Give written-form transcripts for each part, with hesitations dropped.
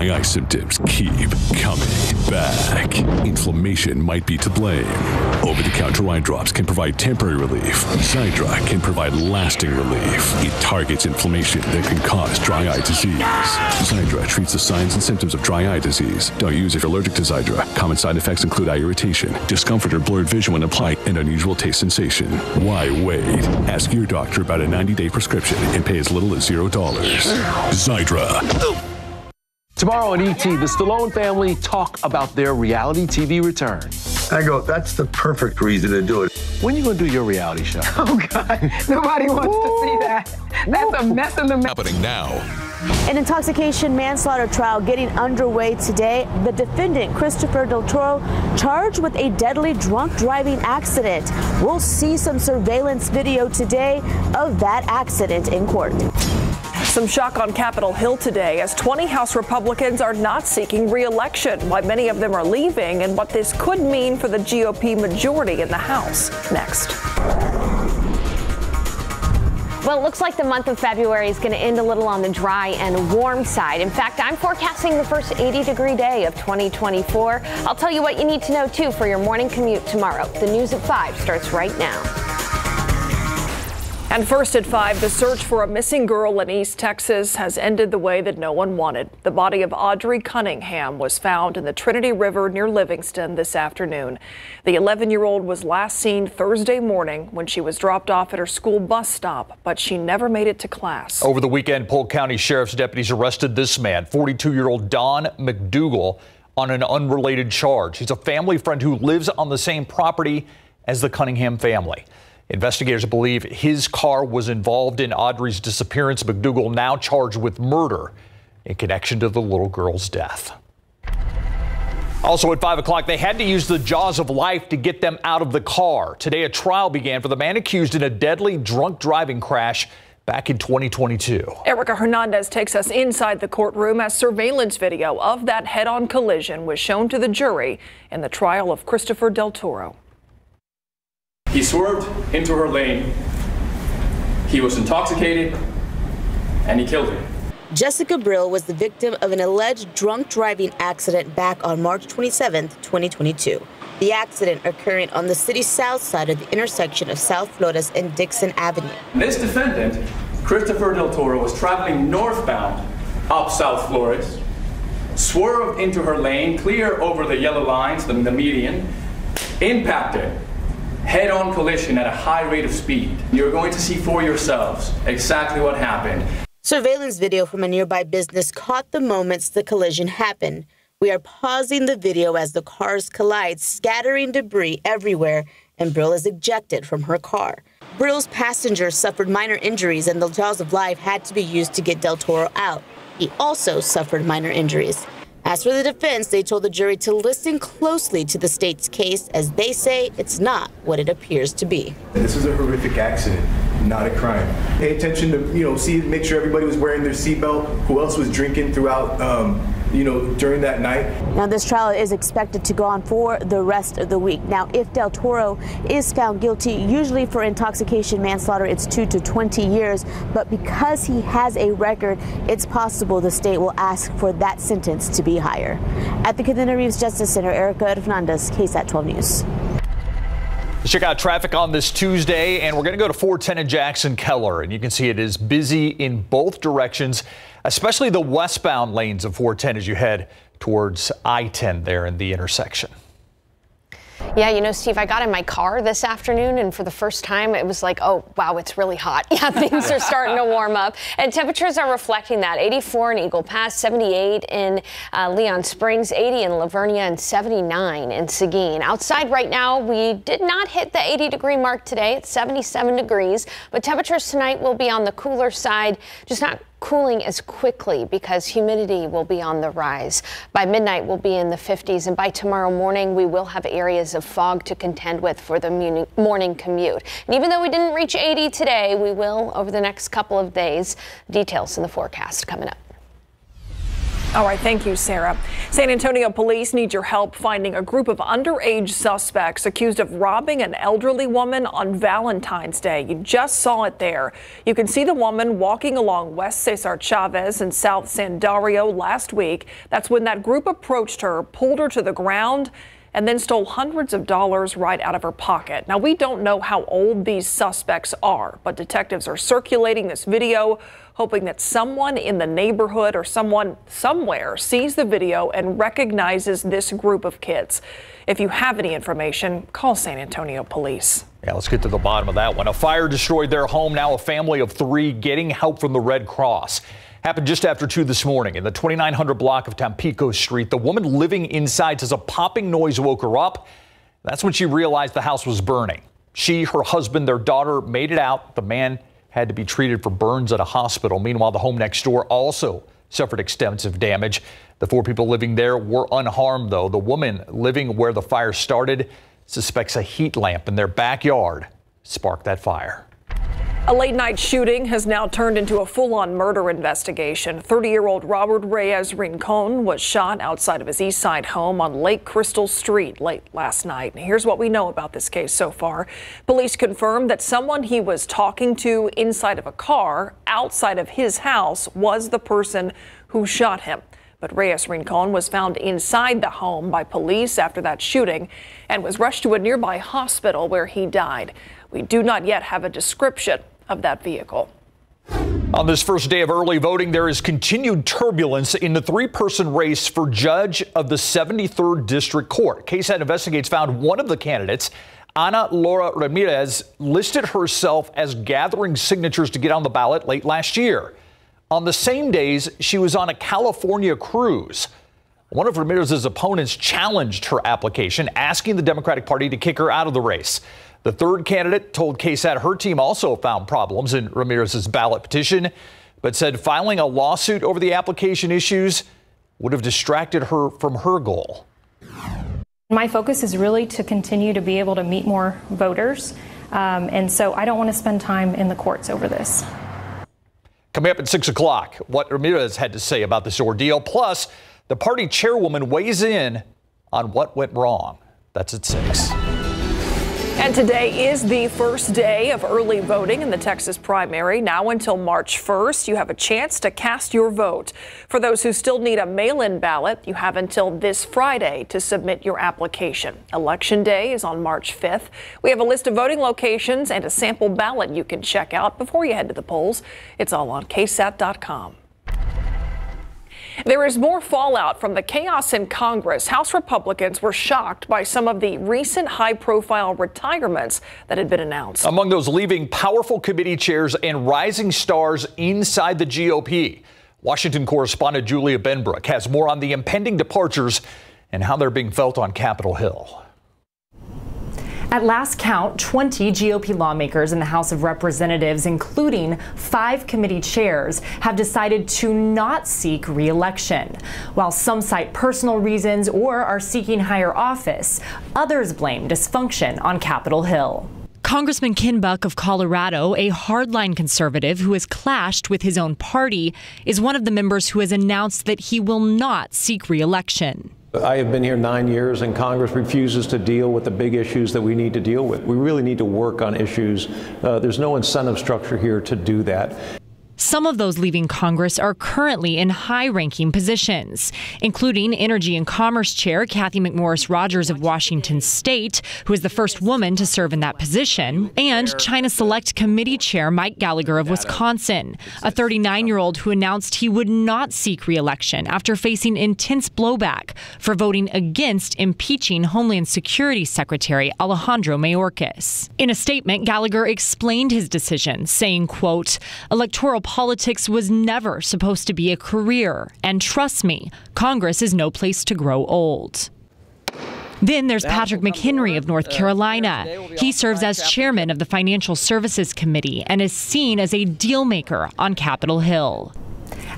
Eye symptoms keep coming back. Inflammation might be to blame. Over-the-counter eye drops can provide temporary relief. Xiidra can provide lasting relief. It targets inflammation that can cause dry eye disease. Xiidra treats the signs and symptoms of dry eye disease. Don't use if you're allergic to Xiidra. Common side effects include eye irritation, discomfort or blurred vision when applied, and unusual taste sensation. Why wait? Ask your doctor about a 90-day prescription and pay as little as $0. Xiidra. Tomorrow on ET, the Stallone family talk about their reality TV return. I go, that's the perfect reason to do it. When are you going to do your reality show? Oh, God. Nobody wants to see that. That's a mess in the mess. Happening now. An intoxication manslaughter trial getting underway today. The defendant, Christopher Del Toro, charged with a deadly drunk driving accident. We'll see some surveillance video today of that accident in court. Some shock on Capitol Hill today as 20 House Republicans are not seeking re-election, why many of them are leaving, and what this could mean for the GOP majority in the House. Next. Well, it looks like the month of February is going to end a little on the dry and warm side. In fact, I'm forecasting the first 80-degree day of 2024. I'll tell you what you need to know, too, for your morning commute tomorrow. The news at 5 starts right now. And first at 5, the search for a missing girl in East Texas has ended the way that no one wanted. The body of Audrey Cunningham was found in the Trinity River near Livingston this afternoon. The 11-year-old was last seen Thursday morning when she was dropped off at her school bus stop, but she never made it to class. Over the weekend, Polk County Sheriff's deputies arrested this man, 42-year-old Don McDougal, on an unrelated charge. He's a family friend who lives on the same property as the Cunningham family. Investigators believe his car was involved in Audrey's disappearance. McDougal now charged with murder in connection to the little girl's death. Also at 5 o'clock, they had to use the jaws of life to get them out of the car. Today, a trial began for the man accused in a deadly drunk driving crash back in 2022. Erica Hernandez takes us inside the courtroom as surveillance video of that head-on collision was shown to the jury in the trial of Christopher Del Toro. He swerved into her lane, he was intoxicated, and he killed her. Jessica Brill was the victim of an alleged drunk driving accident back on March 27, 2022. The accident occurring on the city's south side of the intersection of South Flores and Dixon Avenue. This defendant, Christopher Del Toro, was traveling northbound up South Flores, swerved into her lane, clear over the yellow lines, the median, impacted. Head-on collision at a high rate of speed. You're going to see for yourselves exactly what happened. Surveillance video from a nearby business caught the moments the collision happened. We are pausing the video as the cars collide, scattering debris everywhere, and Brill is ejected from her car. Brill's passenger suffered minor injuries, and the jaws of life had to be used to get Del Toro out. He also suffered minor injuries. As for the defense, they told the jury to listen closely to the state's case, as they say it's not what it appears to be. This is a horrific accident, not a crime. Pay attention to, make sure everybody was wearing their seatbelt, who else was drinking throughout, during that night. Now, this trial is expected to go on for the rest of the week. Now, if Del Toro is found guilty, usually for intoxication manslaughter, it's 2 to 20 years. But because he has a record, it's possible the state will ask for that sentence to be higher. At the Cadena Reeves Justice Center, Erica Hernandez, KSAT 12 News. Let's check out traffic on this Tuesday, and we're going to go to 410 and Jackson Keller, and you can see it is busy in both directions, especially the westbound lanes of 410 as you head towards I-10 there in the intersection. Yeah, Steve, I got in my car this afternoon, and for the first time, it was like, oh, wow, it's really hot. Yeah, things are starting to warm up, and temperatures are reflecting that. 84 in Eagle Pass, 78 in Leon Springs, 80 in Lavernia, and 79 in Seguin. Outside right now, we did not hit the 80-degree mark today. It's 77 degrees, but temperatures tonight will be on the cooler side, just not cooling as quickly because humidity will be on the rise. By midnight, we'll be in the 50s, and by tomorrow morning, we will have areas of fog to contend with for the morning commute. And even though we didn't reach 80 today, we will over the next couple of days. Details in the forecast coming up. All right, thank you, Sarah. San Antonio police need your help finding a group of underage suspects accused of robbing an elderly woman on Valentine's Day. You just saw it there. You can see the woman walking along West Cesar Chavez and South San Dario last week. That's when that group approached her, pulled her to the ground, and then stole hundreds of dollars right out of her pocket. Now, we don't know how old these suspects are, but detectives are circulating this video, hoping that someone in the neighborhood or someone somewhere sees the video and recognizes this group of kids. If you have any information, call San Antonio police. Yeah, let's get to the bottom of that one. A fire destroyed their home. Now a family of 3 getting help from the Red Cross. Happened just after 2 this morning in the 2900 block of Tampico Street. The woman living inside says a popping noise woke her up. That's when she realized the house was burning. She, her husband, their daughter made it out. The man had to be treated for burns at a hospital. Meanwhile, the home next door also suffered extensive damage. The 4 people living there were unharmed, though. The woman living where the fire started suspects a heat lamp in their backyard sparked that fire. A late-night shooting has now turned into a full-on murder investigation. 30-year-old Robert Reyes Rincon was shot outside of his East Side home on Lake Crystal Street late last night. Here's what we know about this case so far. Police confirmed that someone he was talking to inside of a car outside of his house was the person who shot him. But Reyes Rincon was found inside the home by police after that shooting and was rushed to a nearby hospital where he died. We do not yet have a description of that vehicle. On this first day of early voting, there is continued turbulence in the 3-person race for judge of the 73rd District Court. KSAT Investigates found one of the candidates, Ana Laura Ramirez, listed herself as gathering signatures to get on the ballot late last year. On the same days, she was on a California cruise. One of Ramirez's opponents challenged her application, asking the Democratic Party to kick her out of the race. The third candidate told KSAT her team also found problems in Ramirez's ballot petition, but said filing a lawsuit over the application issues would have distracted her from her goal. My focus is really to continue to be able to meet more voters, and so I don't want to spend time in the courts over this. Coming up at 6 o'clock, what Ramirez had to say about this ordeal, plus the party chairwoman weighs in on what went wrong. That's at 6. And today is the first day of early voting in the Texas primary. Now until March 1st, you have a chance to cast your vote. For those who still need a mail-in ballot, you have until this Friday to submit your application. Election day is on March 5th. We have a list of voting locations and a sample ballot you can check out before you head to the polls. It's all on KSAT.com. There is more fallout from the chaos in Congress. House Republicans were shocked by some of the recent high-profile retirements that had been announced. Among those leaving, powerful committee chairs and rising stars inside the GOP. Washington correspondent Julia Benbrook has more on the impending departures and how they're being felt on Capitol Hill. At last count, 20 GOP lawmakers in the House of Representatives, including 5 committee chairs, have decided to not seek re-election. While some cite personal reasons or are seeking higher office, others blame dysfunction on Capitol Hill. Congressman Ken Buck of Colorado, a hardline conservative who has clashed with his own party, is one of the members who has announced that he will not seek re-election. I have been here 9 years, and Congress refuses to deal with the big issues that we need to deal with. We really need to work on issues. There's no incentive structure here to do that. Some of those leaving Congress are currently in high-ranking positions, including Energy and Commerce Chair Kathy McMorris Rogers of Washington State, who is the first woman to serve in that position, and China Select Committee Chair Mike Gallagher of Wisconsin, a 39-year-old who announced he would not seek re-election after facing intense blowback for voting against impeaching Homeland Security Secretary Alejandro Mayorkas. In a statement, Gallagher explained his decision, saying, quote, "Electoral politics was never supposed to be a career, and trust me, Congress is no place to grow old." Then there's Patrick McHenry of North Carolina. He serves as chairman of the Financial Services Committee and is seen as a deal maker on Capitol Hill.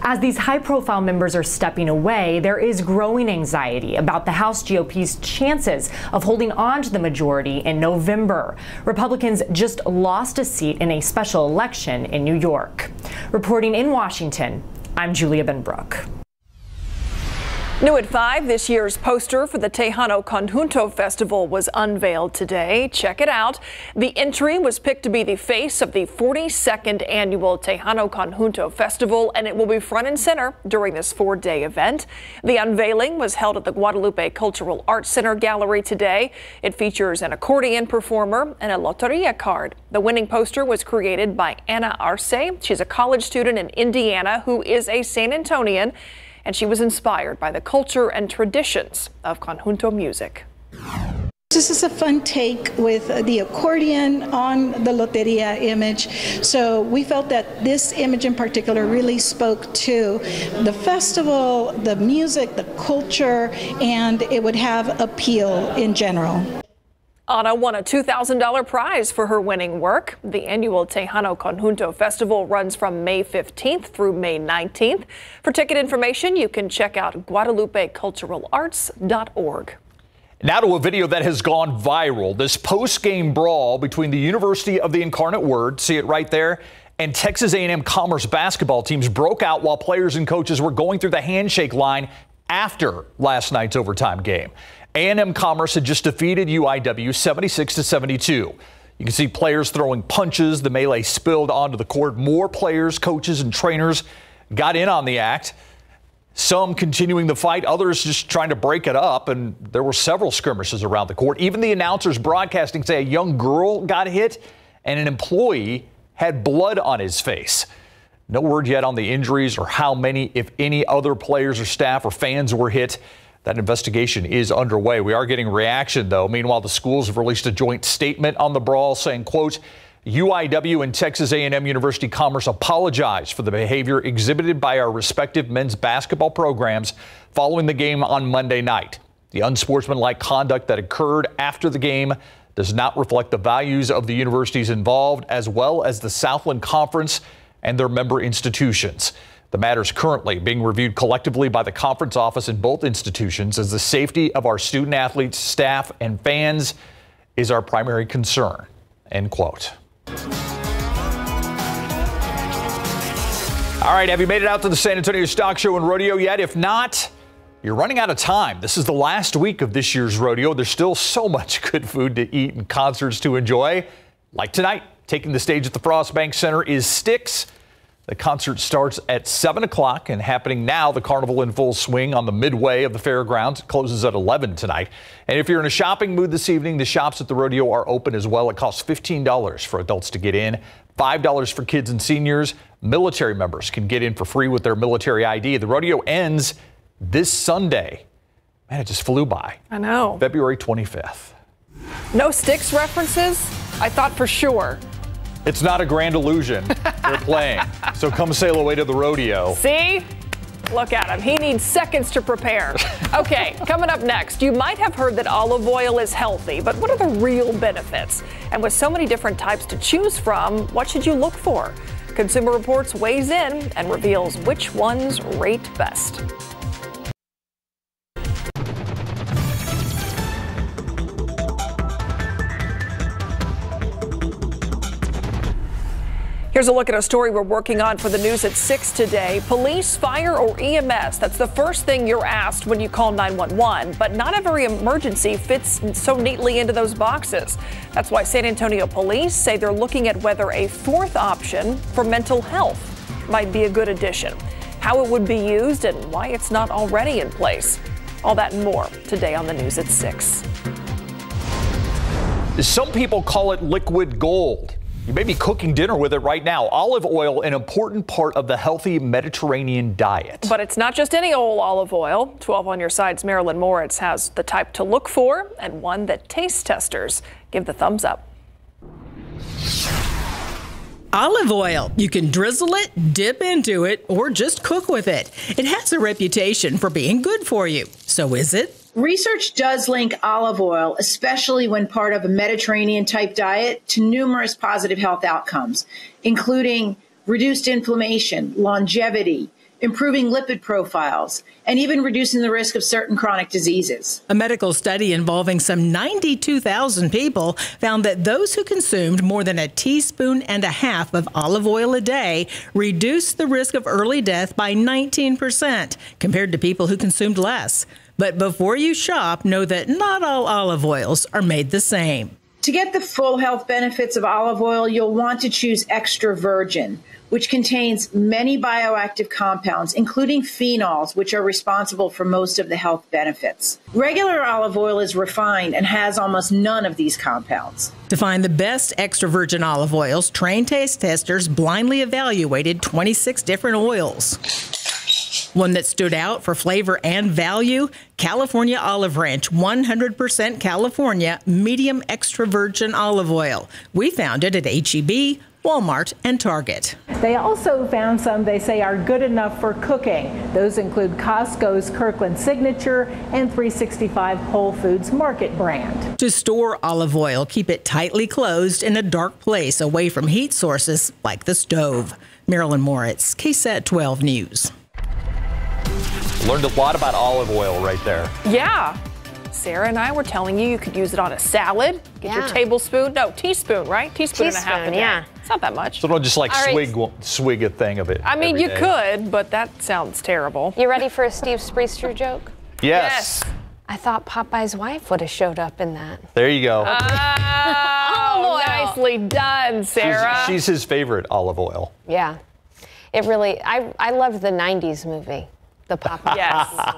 As these high-profile members are stepping away, there is growing anxiety about the House GOP's chances of holding on to the majority in November. Republicans just lost a seat in a special election in New York. Reporting in Washington, I'm Julia Benbrook. New at 5, this year's poster for the Tejano Conjunto Festival was unveiled today. Check it out. The entry was picked to be the face of the 42nd annual Tejano Conjunto Festival, and it will be front and center during this 4-day event. The unveiling was held at the Guadalupe Cultural Arts Center Gallery today. It features an accordion performer and a loteria card. The winning poster was created by Anna Arce. She's a college student in Indiana who is a San Antonian, and she was inspired by the culture and traditions of conjunto music. This is a fun take with the accordion on the loteria image. So we felt that this image in particular really spoke to the festival, the music, the culture, and it would have appeal in general. Anna won a $2,000 prize for her winning work. The annual Tejano Conjunto Festival runs from May 15th through May 19th. For ticket information, you can check out guadalupeculturalarts.org. Now to a video that has gone viral. This post-game brawl between the University of the Incarnate Word, see it right there, and Texas A&M Commerce basketball teams broke out while players and coaches were going through the handshake line after last night's overtime game. A&M Commerce had just defeated UIW 76-72. You can see players throwing punches. The melee spilled onto the court. More players, coaches, and trainers got in on the act. Some continuing the fight, others just trying to break it up, and there were several skirmishes around the court. Even the announcers broadcasting say a young girl got hit and an employee had blood on his face. No word yet on the injuries or how many, if any, other players or staff or fans were hit. That investigation is underway. We are getting reaction, though. Meanwhile, the schools have released a joint statement on the brawl saying, quote, UIW and Texas A&M University Commerce apologize for the behavior exhibited by our respective men's basketball programs following the game on Monday night. The unsportsmanlike conduct that occurred after the game does not reflect the values of the universities involved, as well as the Southland Conference and their member institutions. The matter is currently being reviewed collectively by the conference office in both institutions, as the safety of our student athletes, staff, and fans is our primary concern, end quote. All right, have you made it out to the San Antonio Stock Show and Rodeo yet? If not, you're running out of time. This is the last week of this year's rodeo. There's still so much good food to eat and concerts to enjoy. Like tonight, taking the stage at the Frost Bank Center is Styx. The concert starts at 7 o'clock and happening now. The carnival in full swing on the midway of the fairgrounds. It closes at 11 tonight. And if you're in a shopping mood this evening, the shops at the rodeo are open as well. It costs $15 for adults to get in, $5 for kids and seniors. Military members can get in for free with their military ID. The rodeo ends this Sunday. Man, it just flew by. I know. February 25th. No Styx references? I thought for sure. It's not a grand illusion. They're playing. So come sail away to the rodeo. See? Look at him. He needs seconds to prepare. Okay, coming up next, you might have heard that olive oil is healthy, but what are the real benefits? And with so many different types to choose from, what should you look for? Consumer Reports weighs in and reveals which ones rate best. Here's a look at a story we're working on for the news at 6 today. Police, fire, or EMS. That's the first thing you're asked when you call 911. But not every emergency fits so neatly into those boxes. That's why San Antonio police say they're looking at whether a fourth option for mental health might be a good addition. How it would be used and why it's not already in place. All that and more today on the news at 6. Some people call it liquid gold. You may be cooking dinner with it right now. Olive oil, an important part of the healthy Mediterranean diet. But it's not just any old olive oil. 12 on your side's Marilyn Moritz has the type to look for and one that taste testers give the thumbs up. Olive oil. You can drizzle it, dip into it, or just cook with it. It has a reputation for being good for you. So is it? Research does link olive oil, especially when part of a Mediterranean-type diet, to numerous positive health outcomes, including reduced inflammation, longevity, improving lipid profiles, and even reducing the risk of certain chronic diseases. A medical study involving some 92,000 people found that those who consumed more than 1.5 teaspoons of olive oil a day reduced the risk of early death by 19% compared to people who consumed less. But before you shop, know that not all olive oils are made the same. To get the full health benefits of olive oil, you'll want to choose extra virgin, which contains many bioactive compounds, including phenols, which are responsible for most of the health benefits. Regular olive oil is refined and has almost none of these compounds. To find the best extra virgin olive oils, trained taste testers blindly evaluated 26 different oils. One that stood out for flavor and value, California Olive Ranch 100% California medium extra virgin olive oil. We found it at H-E-B, Walmart, and Target. They also found some they say are good enough for cooking. Those include Costco's Kirkland Signature and 365 Whole Foods Market brand. To store olive oil, keep it tightly closed in a dark place away from heat sources like the stove. Marilyn Moritz, KSAT 12 News. Learned a lot about olive oil right there. Yeah. Sarah and I were telling you could use it on a salad. Get your teaspoon, right? Teaspoon and a half a day. Yeah. It's not that much. So don't just like All swig a thing of it. I mean, you day. could, but that sounds terrible. You ready for a Steve Spreester joke? Yes. I thought Popeye's wife would have showed up in that. There you go. Oh, nicely done, Sarah. She's his favorite olive oil. Yeah. It really, I loved the 90s movie, the Popeye. Yes.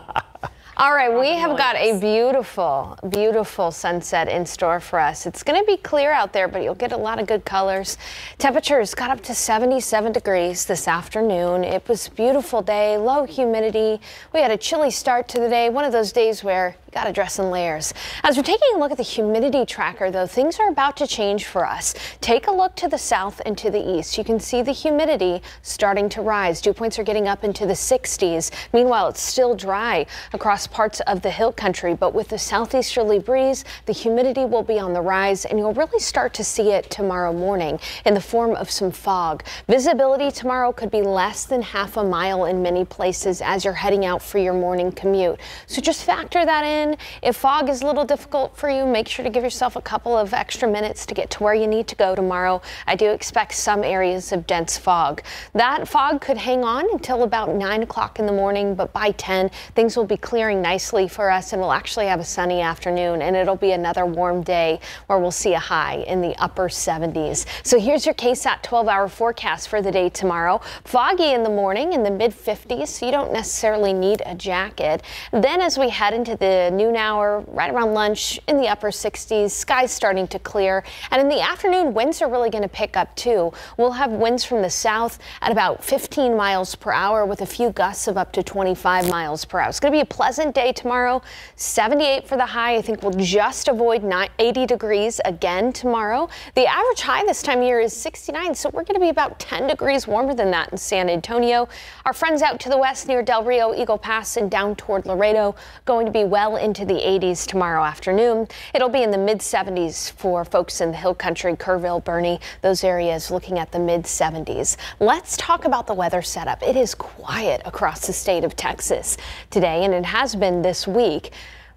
All right, we have got a beautiful, beautiful sunset in store for us. It's going to be clear out there, but you'll get a lot of good colors. Temperatures got up to 77 degrees this afternoon. It was a beautiful day, low humidity. We had a chilly start to the day, one of those days where you got to dress in layers. As we're taking a look at the humidity tracker, though, things are about to change for us. Take a look to the south and to the east. You can see the humidity starting to rise. Dew points are getting up into the 60s. Meanwhile, it's still dry across parts of the hill country, but with the southeasterly breeze, the humidity will be on the rise, and you'll really start to see it tomorrow morning in the form of some fog. Visibility tomorrow could be less than half a mile in many places as you're heading out for your morning commute. So just factor that in. If fog is a little difficult for you, make sure to give yourself a couple of extra minutes to get to where you need to go tomorrow. I do expect some areas of dense fog. That fog could hang on until about 9 o'clock in the morning, but by 10, things will be clearing nicely for us, and we'll actually have a sunny afternoon, and it'll be another warm day where we'll see a high in the upper 70s. So here's your KSAT 12-hour forecast for the day tomorrow. Foggy in the morning in the mid-50s, so you don't necessarily need a jacket. Then as we head into the noon hour, right around lunch, in the upper 60s, skies starting to clear, and in the afternoon, winds are really going to pick up too. We'll have winds from the south at about 15 miles per hour with a few gusts of up to 25 miles per hour. It's going to be a pleasant day tomorrow. 78 for the high. I think we'll just avoid 80 degrees again tomorrow. The average high this time of year is 69, so we're going to be about 10 degrees warmer than that in San Antonio. Our friends out to the west near Del Rio, Eagle Pass, and down toward Laredo going to be well into the 80s tomorrow afternoon. It'll be in the mid 70s for folks in the hill country, Kerrville, Bernie, those areas looking at the mid 70s. Let's talk about the weather setup. It is quiet across the state of Texas today, and it has been this week.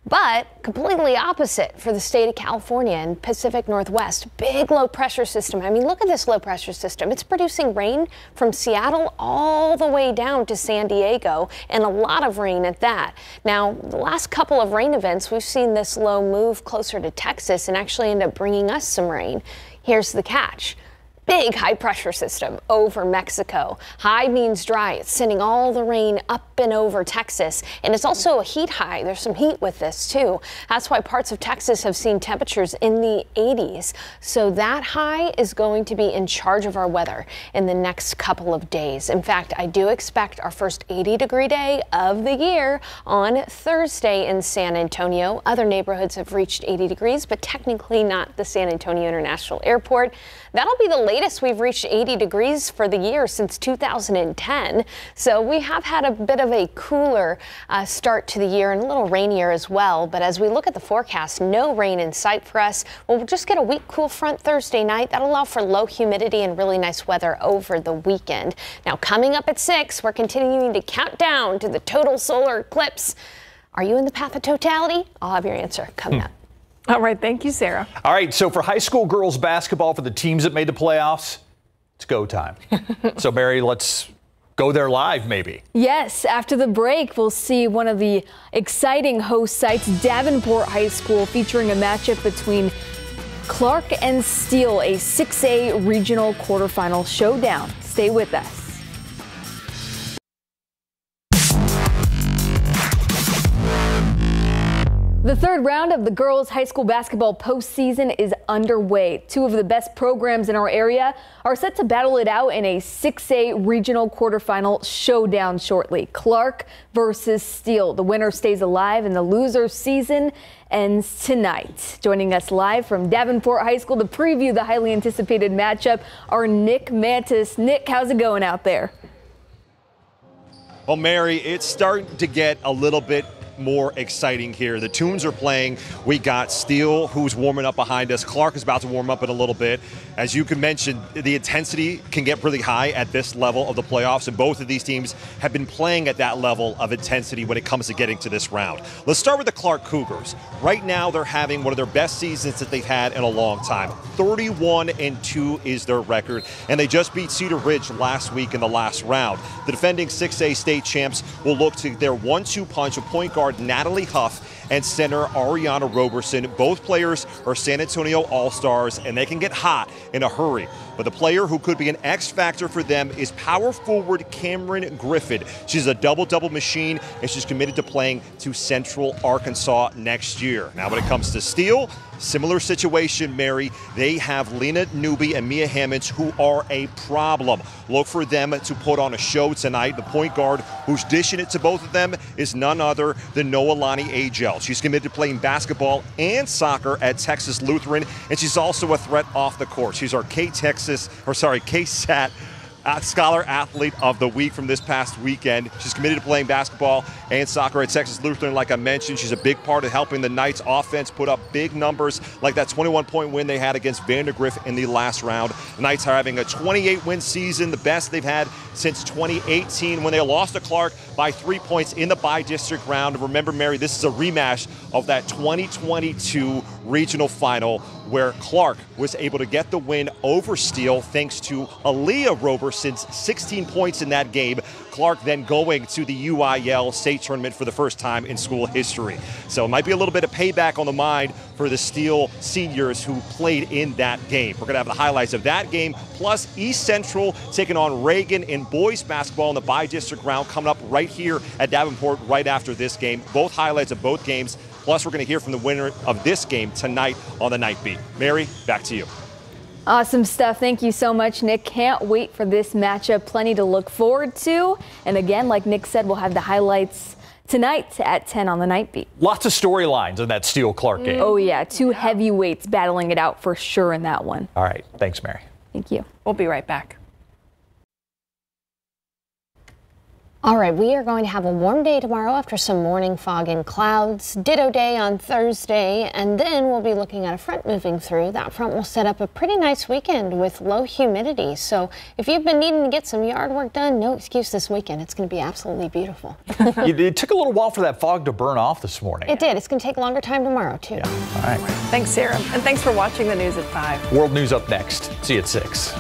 But completely opposite for the state of California and Pacific Northwest. Big low pressure system. I mean, look at this low pressure system. It's producing rain from Seattle all the way down to San Diego, and a lot of rain at that. Now, the last couple of rain events, we've seen this low move closer to Texas and actually end up bringing us some rain. Here's the catch. Big high pressure system over Mexico. High means dry. It's sending all the rain up and over Texas. And it's also a heat high. There's some heat with this too. That's why parts of Texas have seen temperatures in the 80s. So that high is going to be in charge of our weather in the next couple of days. In fact, I do expect our first 80-degree day of the year on Thursday in San Antonio. Other neighborhoods have reached 80 degrees, but technically not the San Antonio International Airport. That'll be the latest latest we've reached 80 degrees for the year since 2010. So we have had a bit of a cooler start to the year and a little rainier as well. But as we look at the forecast, no rain in sight for us. We'll just get a weak cool front Thursday night. That'll allow for low humidity and really nice weather over the weekend. Now coming up at 6, we're continuing to count down to the total solar eclipse. Are you in the path of totality? I'll have your answer coming up. All right. Thank you, Sarah. All right. So for high school girls basketball, for the teams that made the playoffs, it's go time. So, Mary, let's go there live, maybe. Yes. After the break, we'll see one of the exciting host sites, Davenport High School, featuring a matchup between Clark and Steele, a 6A regional quarterfinal showdown. Stay with us. The third round of the girls' high school basketball postseason is underway. Two of the best programs in our area are set to battle it out in a 6A regional quarterfinal showdown shortly. Clark versus Steele. The winner stays alive and the loser season ends tonight. Joining us live from Davenport High School to preview the highly anticipated matchup are Nick Mantis. Nick, how's it going out there? Well, Mary, it's starting to get a little bit more exciting here. The tunes are playing. We got Steele, who's warming up behind us. Clark is about to warm up in a little bit. As you can mention, the intensity can get really high at this level of the playoffs, and both of these teams have been playing at that level of intensity when it comes to getting to this round. Let's start with the Clark Cougars. Right now, they're having one of their best seasons that they've had in a long time. 31-2 is their record, and they just beat Cedar Ridge last week in the last round. The defending 6A state champs will look to their 1-2 punch of point guard Natalie Huff and center Ariana Roberson. Both players are San Antonio All-Stars, and they can get hot in a hurry. But the player who could be an X factor for them is power forward Cameron Griffin. She's a double-double machine, and she's committed to playing to Central Arkansas next year. Now, when it comes to Steele, similar situation, Mary. They have Lena Newby and Mia Hammonds, who are a problem. Look for them to put on a show tonight. The point guard who's dishing it to both of them is none other than Noelani Agel. She's committed to playing basketball and soccer at Texas Lutheran, and she's also a threat off the court. She's our KSAT Scholar Athlete of the Week from this past weekend. She's committed to playing basketball and soccer at Texas Lutheran. Like I mentioned, she's a big part of helping the Knights offense put up big numbers like that 21-point win they had against Vandergrift in the last round. The Knights are having a 28-win season, the best they've had since 2018 when they lost to Clark by 3 points in the bi-district round. And remember, Mary, this is a rematch of that 2022 regional final where Clark was able to get the win over Steele thanks to Aaliyah Roberson's 16 points in that game. Clark then going to the UIL state tournament for the first time in school history. So it might be a little bit of payback on the mind for the Steele seniors who played in that game. We're going to have the highlights of that game, plus East Central taking on Reagan in boys basketball in the bi-district round coming up right here at Davenport right after this game. Both highlights of both games. Plus, we're going to hear from the winner of this game tonight on the Night Beat. Mary, back to you. Awesome stuff. Thank you so much, Nick. Can't wait for this matchup. Plenty to look forward to. And again, like Nick said, we'll have the highlights tonight at 10 on the Night Beat. Lots of storylines in that Steele-Clark game. Oh, yeah. Two heavyweights battling it out for sure in that one. All right. Thanks, Mary. Thank you. We'll be right back. All right, we are going to have a warm day tomorrow after some morning fog and clouds. Ditto day on Thursday, and then we'll be looking at a front moving through. That front will set up a pretty nice weekend with low humidity. So if you've been needing to get some yard work done, no excuse this weekend. It's going to be absolutely beautiful. It took a little while for that fog to burn off this morning. It did. It's going to take a longer time tomorrow, too. Yeah. All right. Thanks, Sarah. And thanks for watching the news at 5. World News up next. See you at 6.